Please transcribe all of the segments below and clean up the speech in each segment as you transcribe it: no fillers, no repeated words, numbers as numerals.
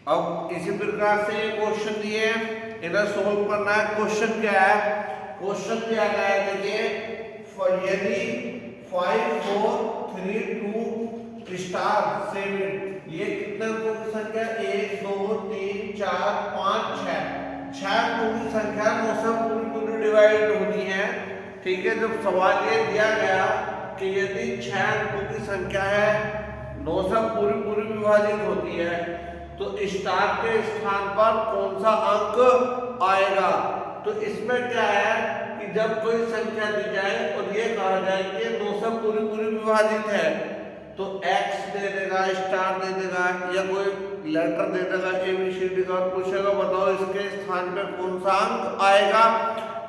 अब इसी प्रकार से ये क्वेश्चन दिए हैं, इन्हें सोल्व करना है। क्वेश्चन क्या है, क्वेश्चन दिया गया है, देखिए यदि 5 4 3 2 स्टार 7, ये कितने अंकों की संख्या, 1 2 3 4 5 6 अंकों की संख्या 9 से पूरी डिवाइड होनी है। ठीक है, जब सवाल ये दिया गया कि यदि 6 अंकों की संख्या है 9 से पूरी विभाजित होती है तो स्टार के स्थान पर कौन सा अंक आएगा। तो इसमें क्या है कि जब कोई संख्या दी जाए और ये कहा जाए कि 9 से पूरी विभाजित है तो x दे देगा, स्टार दे देगा या कोई लेटर दे देगा ABCD का, और पूछेगा बताओ इसके स्थान पे कौन सा अंक आएगा।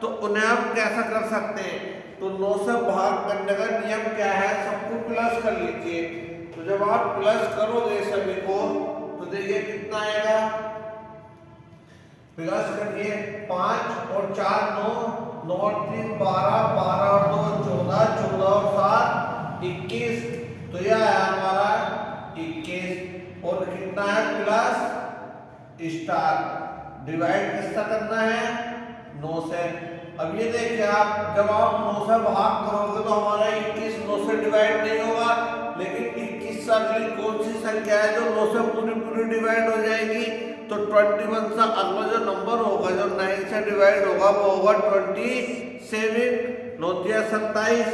तो उन्हें आप कैसा कर सकते हैं, तो 9 से भाग करने का नियम क्या है, सबको प्लस कर लीजिए। तो जब आप प्लस करोगे सभी को तो देखिए कितना आएगा, प्लस करिए 5 और 4 9, 9 और 3 12, 12 और 2 14, 14 और 7 21, तो यह है हमारा 21। और कितना है प्लस स्टार, डिवाइड किससे करना है, 9 से। अब ये देखिए आप जब आप 9 से भाग करोगे तो हमारा 21 9 से डिवाइड नहीं होगा, लेकिन 21 से अगली कौन सी संख्या है जो 9 से पूरी डिवाइड हो जाएगी, तो 21 से अगला जो नंबर होगा जो 9 से डिवाइड होगा वो होगा 27, 9 27।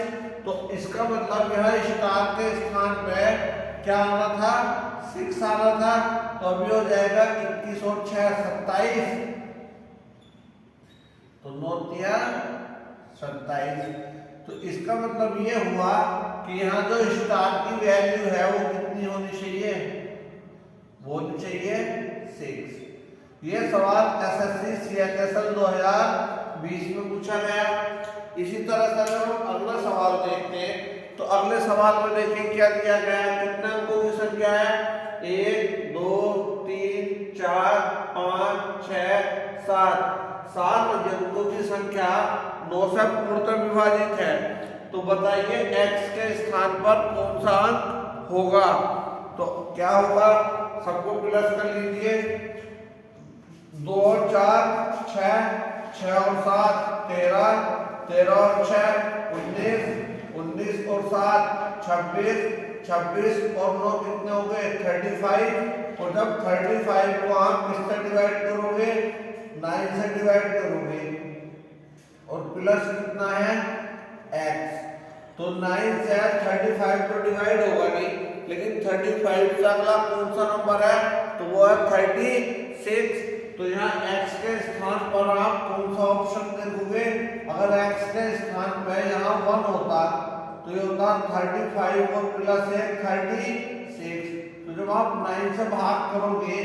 तो इसका मतलब यह स्टार के स्थान पे क्या आना था, 6 आना था। तो अभी हो जाएगा 21 और 6 27, तो 9 27। तो इसका मतलब ये हुआ कि यहाँ जो स्टार की वैल्यू है वो कितनी होनी चाहिए, वो होनी चाहिए 6। ये सवाल SSC CHSL 2020 में पूछा गया। इसी तरह से अगर हम अगला सवाल देखते हैं तो अगले सवाल में देखिए क्या दिया गया है, कितने अंकों की संख्या है, 1 2 3 4 5 6 7 अंकों की संख्या 9 से पूर्णतः विभाजित है। तो बताइए x के स्थान पर कौन सा अंक होगा। तो क्या होगा, सबको प्लस कर लीजिए, 2 और 4 6, 6 और 7 13, 13 और 6 19, 19 और 7 26, 26 और 9 कितने हो गए 35। और जब 35 को आप किससे डिवाइड करोगे, 9 से डिवाइड करोगे, और प्लस कितना है x। तो 9 से 35 तो डिवाइड होगा नहीं, लेकिन 35 से अगला कौन सा नंबर है, तो वो है 36। तो यहाँ x के स्थान पर आप कौन सा ऑप्शन देखोगे, अगर x के स्थान पे यहाँ 1 होता तो ये होता 35 और प्लस 1 36। तो जब आप 9 से भाग करोगे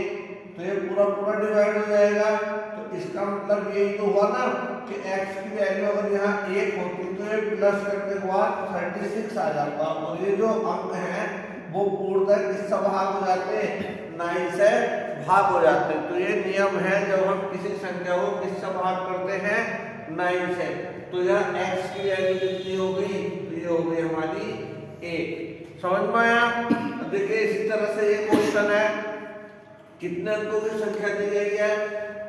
तो ये पूरा डिवाइड हो जाएगा। तो इसका मतलब यही तो हुआ ना कि x की वैल्यू अगर यहाँ 1 होती तो ये प्लस करने के बाद 36 आ जाता, और ये जो अंक है वो पूर्णतः किससे भाग हो जाते, 9 से भाग हो जाते हैं। तो ये नियम है जब हम किसी संख्या को किससे भाग करते हैं, 9 से। तो यह x की वैल्यू कितनी हो गई, तो ये हो गई हमारी 1। समझ में आया। देखिए इसी तरह से ये क्वेश्चन है, कितने अंकों की संख्या दी गई है,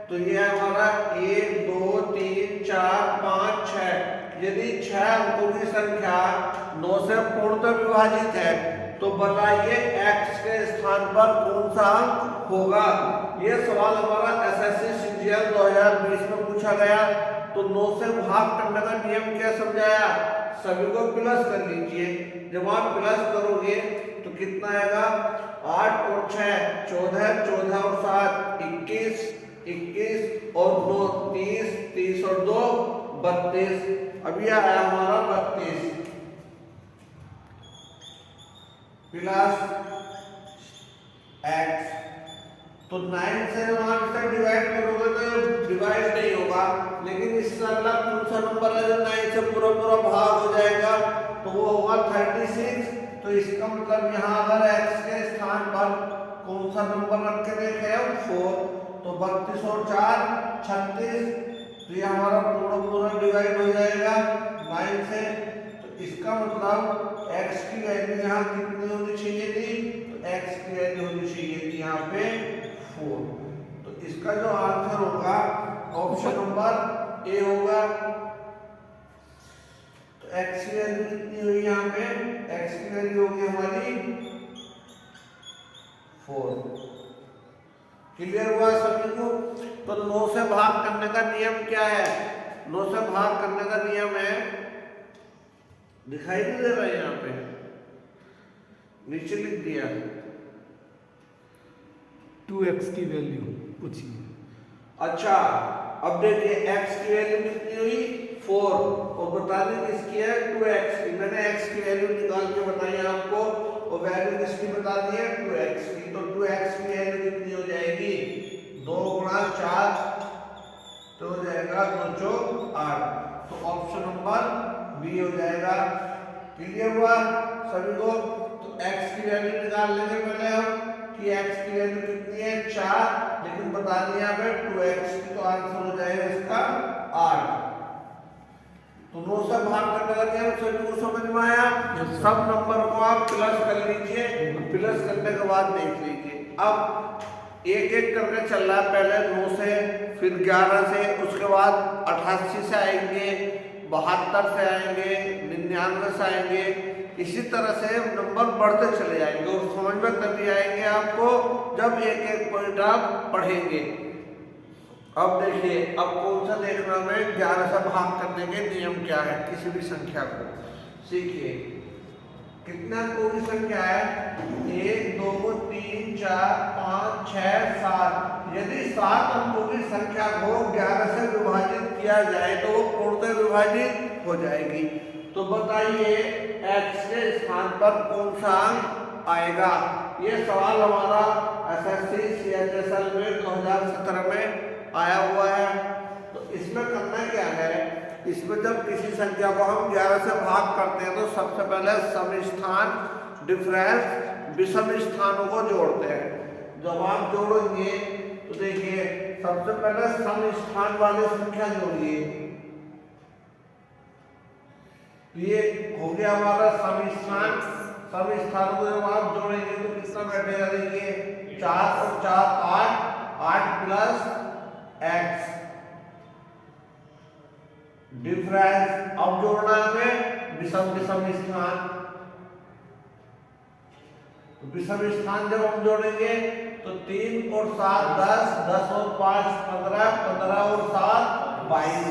तो ये हमारा 1 2 3 4 5 6। यदि 6 अंकों की संख्या 9 से पूर्णतः विभाजित है तो बताइए x के स्थान पर कौन सा अंक होगा। यह सवाल हमारा SSC CGL 2020 में पूछा गया। तो 9 से भाग करने का नियम क्या समझाया, सभी को प्लस कर लीजिए। जब आप प्लस करोगे तो कितना आएगा, 8 और 6 14, 14 और 7 21, 21 और 9 30, 30 और 2 32। अब यह आया हमारा 32 प्लस x। तो 9 से आप इसे डिवाइड करोगे तो डिवाइड नहीं होगा, लेकिन इससे अगला कौन सा नंबर है जो 9 से पूरा भाग हो जाएगा, तो वो होगा 36। तो इसका मतलब यहाँ अगर x के स्थान पर कौन सा नंबर रख के देखे हम 4, तो 32 और 4 36। तो ये हमारा पूरा डिवाइड हो जाएगा 9 से। तो इसका मतलब x की वैल्यू यहाँ कितनी होनी चाहिए थी, तो x की वैल्यू होनी चाहिए थी यहाँ पे 4। इसका जो आंसर होगा ऑप्शन नंबर ए होगा। तो x की वैल्यू कितनी हुई यहाँ पे, x की वैल्यू होगी हमारी 4। क्लियर हुआ सभी को। तो 9 से भाग करने का नियम क्या है, 9 से भाग करने का नियम है, दिखाई नहीं दे रहा है यहाँ पे, नीचे लिख दिया 2x की वैल्यू पूछिए। अच्छा अब देखिए x की वैल्यू कितनी हुई 4 और बताने किसकी है 2x की। मैंने x की वैल्यू निकाल के बताई आपको और वैल्यू किसकी बता दी है 2x की। तो 2x की वैल्यू कितनी हो जाएगी 2 गुणा 4 तो हो जाएगा 2 चौक 8। तो ऑप्शन नंबर बी हो जाएगा। क्लियर हुआ सभी को। तो x की वैल्यू निकाल लेंगे पहले हम कि x की वैल्यू कितनी है 4, लेकिन बता दिया यहाँ पे 2x की, तो आंसर हो जाएगा इसका 8। तो 9 से भाग करने लगे हम सभी को समझ में आया। सब नंबर को आप प्लस कर लीजिए, प्लस करने के बाद देख लीजिए। अब एक एक करके चल रहा है, पहले 9 से, फिर 11 से, उसके बाद 88 से आएंगे, 72 से आएंगे, 99 से आएंगे। इसी तरह से नंबर बढ़ते चले जाएंगे और समझ में तभी आएंगे आपको जब एक एक पॉइंट आप पढ़ेंगे। अब देखिए अब कौन सा देखना में 11 से भाग करने के नियम क्या है किसी भी संख्या को सीखिए। कितना अंकों की संख्या है 1 2 3 4 5 6 7। यदि 7 अंकों की संख्या को 11 से विभाजित किया जाए तो वो पूर्णतः विभाजित हो जाएगी। तो बताइए x के स्थान पर कौन सा अंक आएगा। ये सवाल हमारा एसएससी सीएचएसएल में 2017 में आया हुआ है। तो इसमें करना क्या है, इसमें जब किसी संख्या को हम 11 से भाग करते हैं तो सबसे पहले सम स्थान डिफरेंस विषम स्थानों को जोड़ते हैं। जब आप जोड़ेंगे तो देखिए सबसे पहले सम स्थान वाली संख्या जोड़िए। ये हो गया हमारा सम स्थान। सम स्थान को जब आप जोड़ेंगे तो कितना बैठेगा देखिए 4 और 4 8, 8 प्लस x डिफरेंस। अब जोड़ना है विषम विषम स्थान। तो विषम स्थान जब हम जोड़ेंगे तो 3 और 7 10, 10 और 5 15, 15 और 7 22,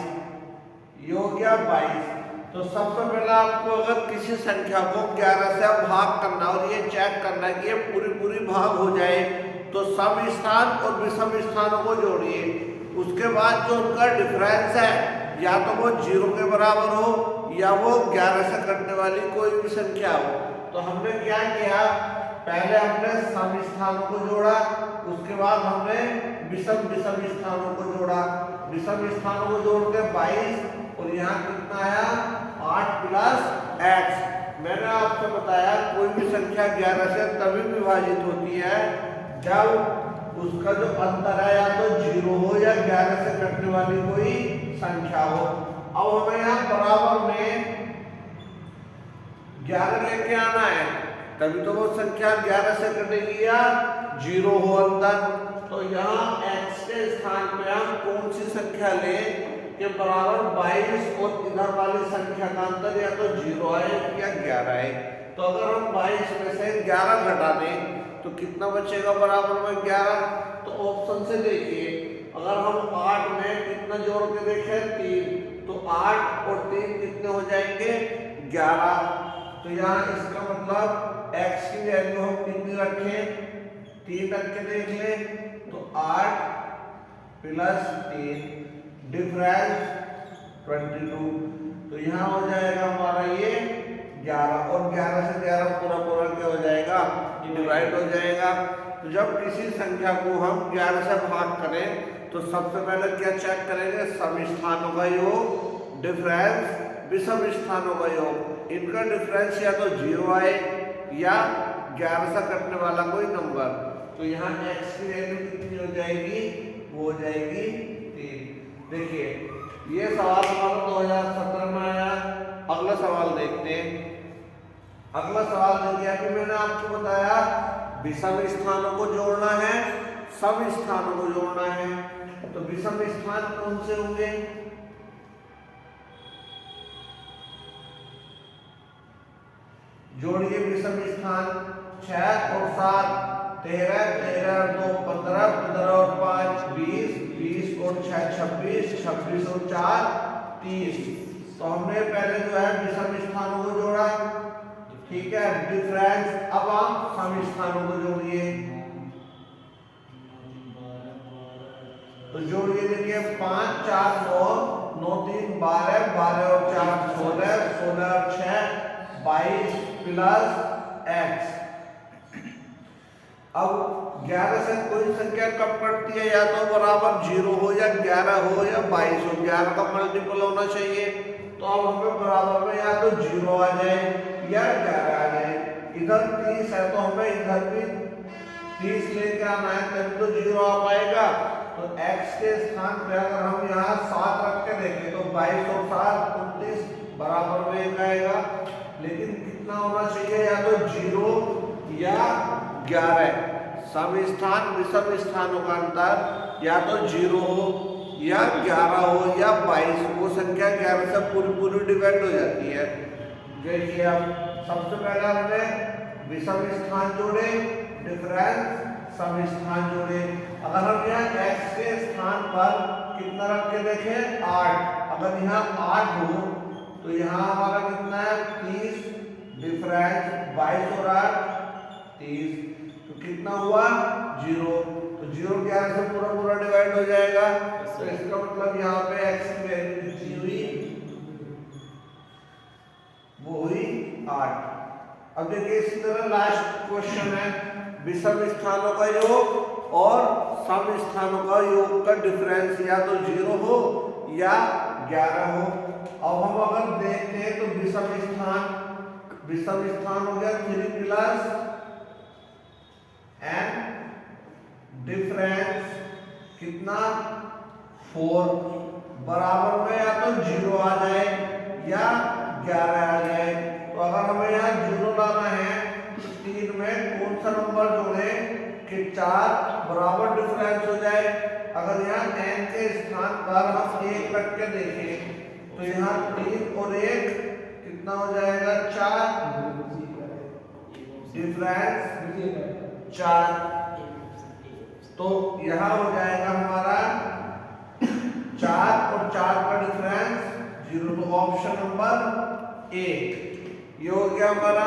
ये हो गया 22। तो सबसे पहले आपको अगर किसी संख्या को 11 से भाग करना और ये चेक करना कि ये पूरी भाग हो जाए तो सम स्थान और विषम स्थानों को जोड़िए। उसके बाद जो उनका डिफरेंस है या तो वो 0 के बराबर हो या वो 11 से कटने वाली कोई भी संख्या हो। तो हमने क्या किया, पहले हमने सम स्थानों को जोड़ा, उसके बाद हमने विषम विषम स्थानों को जोड़ा। विषम स्थानों को जोड़ के 22 और यहाँ कितना आया 8 प्लस x। मैंने आपसे बताया कोई भी संख्या 11 से तभी विभाजित होती है जब उसका जो अंतर है या तो 0 हो या 11 से कटने वाली कोई संख्या हो। अब हमें यहाँ बराबर में 11 लेके आना है तभी तो वो संख्या 11 से कटेगी या 0 हो अंदर। तो यहाँ x के स्थान पे हम कौन सी संख्या लें के बराबर 22 और इधर वाली संख्या का अंतर या तो 0 आए या 11 आए। तो अगर हम 22 में से 11 घटा दें तो कितना बचेगा बराबर में 11। तो ऑप्शन से देखिए अगर हम 8 में कितना जोड़ के देखें 3, तो 8 और 3 कितने हो जाएंगे 11। तो यहाँ इसका मतलब x की वैल्यू हम कितनी रखें 3 रख के देख लें तो 8 प्लस 3 डिफरेंस 22। तो यहाँ हो जाएगा हमारा ये 11 और 11 से 11 पूरा क्या हो जाएगा डिवाइड हो जाएगा। तो जब किसी संख्या को हम 11 से भाग करें तो सबसे पहले क्या चेक करेंगे सम स्थानों का योग डिफरेंस विषम स्थानों का योग। इनका डिफरेंस या तो 0 आए या 11 से कटने वाला कोई नंबर। तो यहाँ x की वैल्यू कितनी हो जाएगी वो हो जाएगी 3। देखिए ये सवाल हमारा 2017 में आया। अगला सवाल देखते हैं। अगला सवाल देखिए अभी मैंने आपको बताया विषम स्थानों को जोड़ना है सम स्थानों को जोड़ना है। तो विषम स्थान कौन से होंगे? जोड़िए विषम स्थान। 6 और 7 13, 13 और 2 15, 15 और 5 20, 20 और 6 26, 26 और 4 30। तो हमने पहले जो है विषम स्थानों को जोड़ा, ठीक है, डिफरेंस। अब आप सम स्थानों को जोड़िए। तो जोड़िए, देखिए 5 4 9, 9 3 12, 12 और 4 16, 16 और 6 22 प्लस x। अब 11 से कोई संख्या कब कटती है? या तो बराबर 0 हो या 11 हो या 22 हो, 11 का मल्टीपल होना चाहिए। तो अब हमें बराबर में या तो 0 आ जाए या 11 आ जाए। इधर 30 है तो हमें इधर भी 30 लेके आना है, तभी तो 0 आ पाएगा। तो x के स्थान पे अगर हम यहाँ 7 रख के देखें तो 22 और 7 29 बराबर में 1 आएगा। लेकिन कितना होना चाहिए? या तो 0 या 11। सम स्थान विषम स्थानों का अंतर या तो 0 हो या 11 हो या 22। वो संख्या 11 से पूरी डिवाइड हो जाती है। देखिए, अब सबसे पहले हमने विषम स्थान जोड़े, डिफरेंस सम स्थान जोड़े। अगर हम यहाँ x के स्थान पर कितना रख के देखें? 8। अगर यहाँ 8 हो तो यहाँ हमारा कितना है? 30, डिफरेंस 22 और 8 30। तो कितना हुआ? 0। तो 0 11 से पूरा डिवाइड हो जाएगा। तो इसका मतलब यहाँ पे x की वैल्यू कितनी हुई? वो हुई 8। अब देखिए इसी तरह लास्ट क्वेश्चन है, विषम स्थानों का योग और सम स्थानों का योग का डिफरेंस या तो 0 हो या 11 हो। अब हम अगर देखते हैं तो विषम स्थान हो गया 3 प्लस एंड डिफरेंस कितना? 4 बराबर में या तो 0 आ जाए या 11 आ जाए। तो अगर हमें यहाँ 0 लाना है तो 3 में कौन सा नंबर जोड़े कि 4 बराबर डिफरेंस हो जाए। अगर यहाँ n के स्थान पर हम 1 रख के देखें तो यहाँ 3 और 1 कितना हो जाएगा? 4, डिफरेंस 4। तो यहाँ हो जाएगा हमारा 4 और 4 का डिफरेंस 0। तो ऑप्शन नंबर 1 ये हो गया हमारा।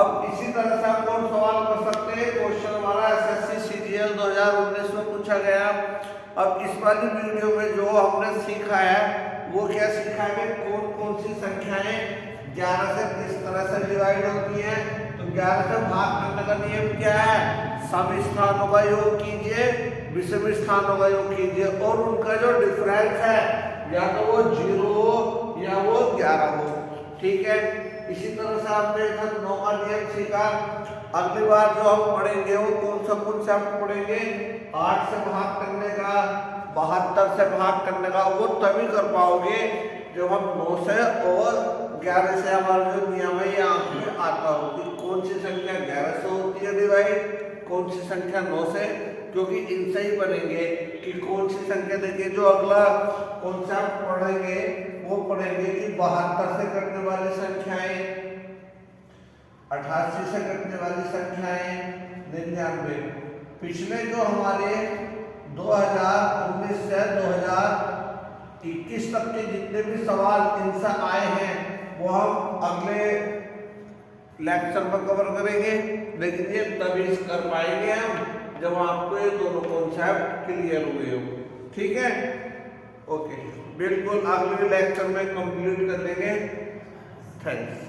अब इसी तरह से हम और सवाल कर सकते हैं। क्वेश्चन हमारा एसएससी सीजीएल 2019 में पूछा गया। अब इस वाली वीडियो में जो हमने सीखा है वो क्या सीखा है? कौन कौन सी संख्याएं 11 से किस तरह से डिवाइड होती हैं। तो 11 से भाग करने का नियम क्या है? सम स्थानों का योग कीजिए, विषम स्थानों का योग कीजिए और उनका जो डिफरेंस है या तो वो 0 हो या वो 11 हो। ठीक है, इसी तरह से आपने इधर 9 का नियम सीखा। अगली बार जो हम पढ़ेंगे वो कौन सा हम पढ़ेंगे? 8 से भाग करने का, 72 से भाग करने का। वो तभी कर पाओगे जब हम 9 से और 11 से हमारा जो नियम है ये आंख में आता हो कि कौन सी संख्या 11 से होती है डिवाइड, कौन सी संख्या 9 से। क्योंकि इनसे ही बनेंगे कि कौन सी संख्या। देखिए जो अगला कॉन्सेप्ट पढ़ेंगे वो पढ़ेंगे कि 72 से कटने वाली संख्याएं, 88 से कटने वाली संख्याएं, 99। पिछले जो हमारे 2019 से 2021 तक के जितने भी सवाल इनसे आए हैं वो हम अगले लेक्चर में कवर करेंगे। लेकिन ये तभी कर पाएंगे हम जब आपको ये दोनों कॉन्सेप्ट क्लियर हुए हो। ठीक है, ओके, बिल्कुल अगले लेक्चर में कंप्लीट कर देंगे। थैंक्स।